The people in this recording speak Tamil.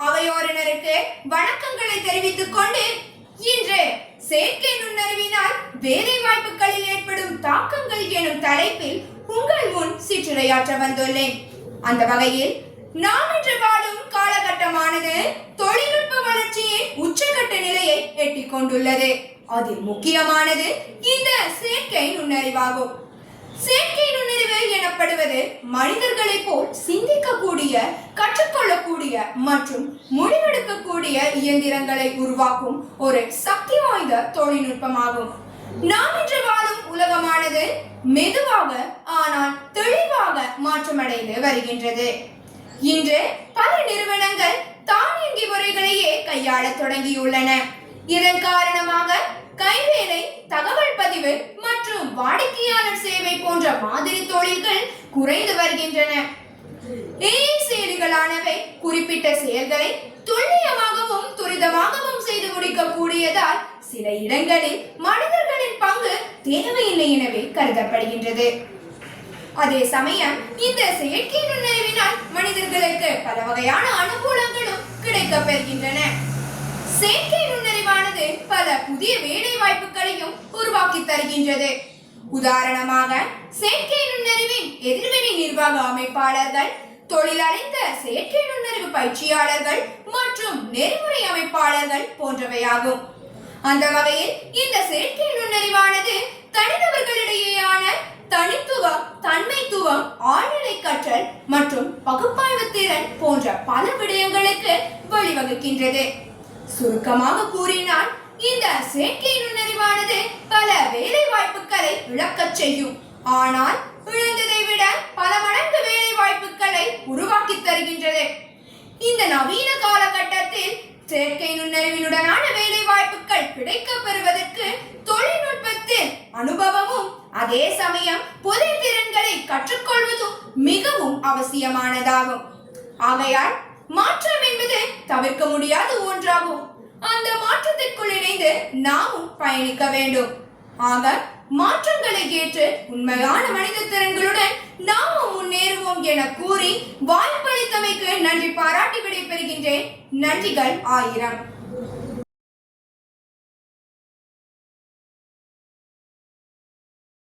அவையோரினருக்கு வணக்கங்களை தெரிவித்துக் கொண்டு இன்று செயற்கை நுண்ணறிவினால் வேலை வாய்ப்புகளில் ஏற்படும் தாக்கங்கள் எனும் தலைப்பில் உங்கள் முன் சிற்றுரையாற்ற வந்துள்ளேன். அந்த வகையில் நாம் இன்று வாழும் காலகட்டமானது தொழில்நுட்ப வளர்ச்சியின் உச்சகட்ட நிலையை எட்டிக் கொண்டுள்ளது. அதில் முக்கியமானது இந்த செயற்கை நுண்ணறிவாகும். செயற்கை நுண்ணறிவு எனப்படுவது மனிதர்களை போல் சிந்திக்கக்கூடிய, கற்றுக்கொள்ளக்கூடிய மற்றும் முடிவெடுக்கக்கூடிய இயந்திரங்களை உருவாக்கும் ஒரு சக்தி வாய்ந்த தொழில்நுட்பமாகும். நாம் இன்று வாழும் உலகமானது மெதுவாக ஆனால் தெளிவாக மாற்றமடைந்து வருகின்றது. இன்று பல நிறுவனங்கள் தானியங்கி முறைகளையே கையாள தொடங்கியுள்ளன. இதன் காரணமாக கைவேலை, தகவல் பதிவு மற்றும் வாடிக்கையாளர் சேவை போன்ற மாதிரி தொழில்கள் குறைந்து வருகின்றன. AI செயலிகளானவை குறிப்பிட்ட செயல்களை துல்லியமாகவும் துரிதமாகவும் செய்து முடிக்கக்கூடியதால் சில இடங்களில் மனிதர்களின் பங்கு தேவையில்லை எனவே கருதப்படுகின்றது. அதே சமயம் இந்த செயற்கை நுண்ணறிவினால் மனிதர்களுக்கு பல வகையான அனுகூலங்களும் கிடைக்கப் பெறுகின்றன. செயற்கை நுண்ணறிவானது பல புதிய வேலை வாய்ப்புகளையும் உருவாக்கி தருகின்றது. உதாரணமாக, செயற்கை நுண்ணறிவின் எதிர்வினை நிர்வாக அமைப்பாளர்கள், தொழிலறிந்த செயற்கை நுண்ணறிவு பயிற்சியாளர்கள் மற்றும் நெறிமுறை அமைப்பாளர்கள் போன்றவையாகும். அந்த வகையில் இந்த செயற்கை நுண்ணறிவானது தனிநபர்களிடையேயான தனித்துவம், தன்மைத்துவம், ஆழ்நிலை கற்றல் மற்றும் பகுப்பாய்வு திறன் போன்ற பல விடயங்களுக்கு வழிவகுக்கின்றது. சுருக்கமாக கூறினால், இந்த செயற்கை நுண்ணறிவானது பல வேலை வாய்ப்புகளை இழக்கச் செய்யும். ஆனால் இழந்ததை விட பல மடங்கு வேலை வாய்ப்புகளை உருவாக்கி தருகின்றது. இந்த நவீன காலகட்டத்தில் செயற்கை நுண்ணறிவினுடனான வேலை வாய்ப்புகள் கிடைக்கப் பெறுவதற்கு தொழில்நுட்பத்தில் அனுபவமும் அதே சமயம் புதிய திறன்களை கற்றுக்கொள்வதும் மிகவும் அவசியமானதாகும். ஆகையால் மாற்றம் என்பது தவிர்க்க முடியாத ஒன்றாகும். அந்த மாற்றத்திற்குள் இணைந்து நாமும் பயணிக்க வேண்டும். ஆக மாற்றங்களை ஏற்று உண்மையான மனித திறன்களுடன் நாமும் முன்னேறுவோம் என கூறி வாய்ப்பளித்தமைக்கு நன்றி பாராட்டி விடைபெறுகின்றேன். நன்றிகள் 1000.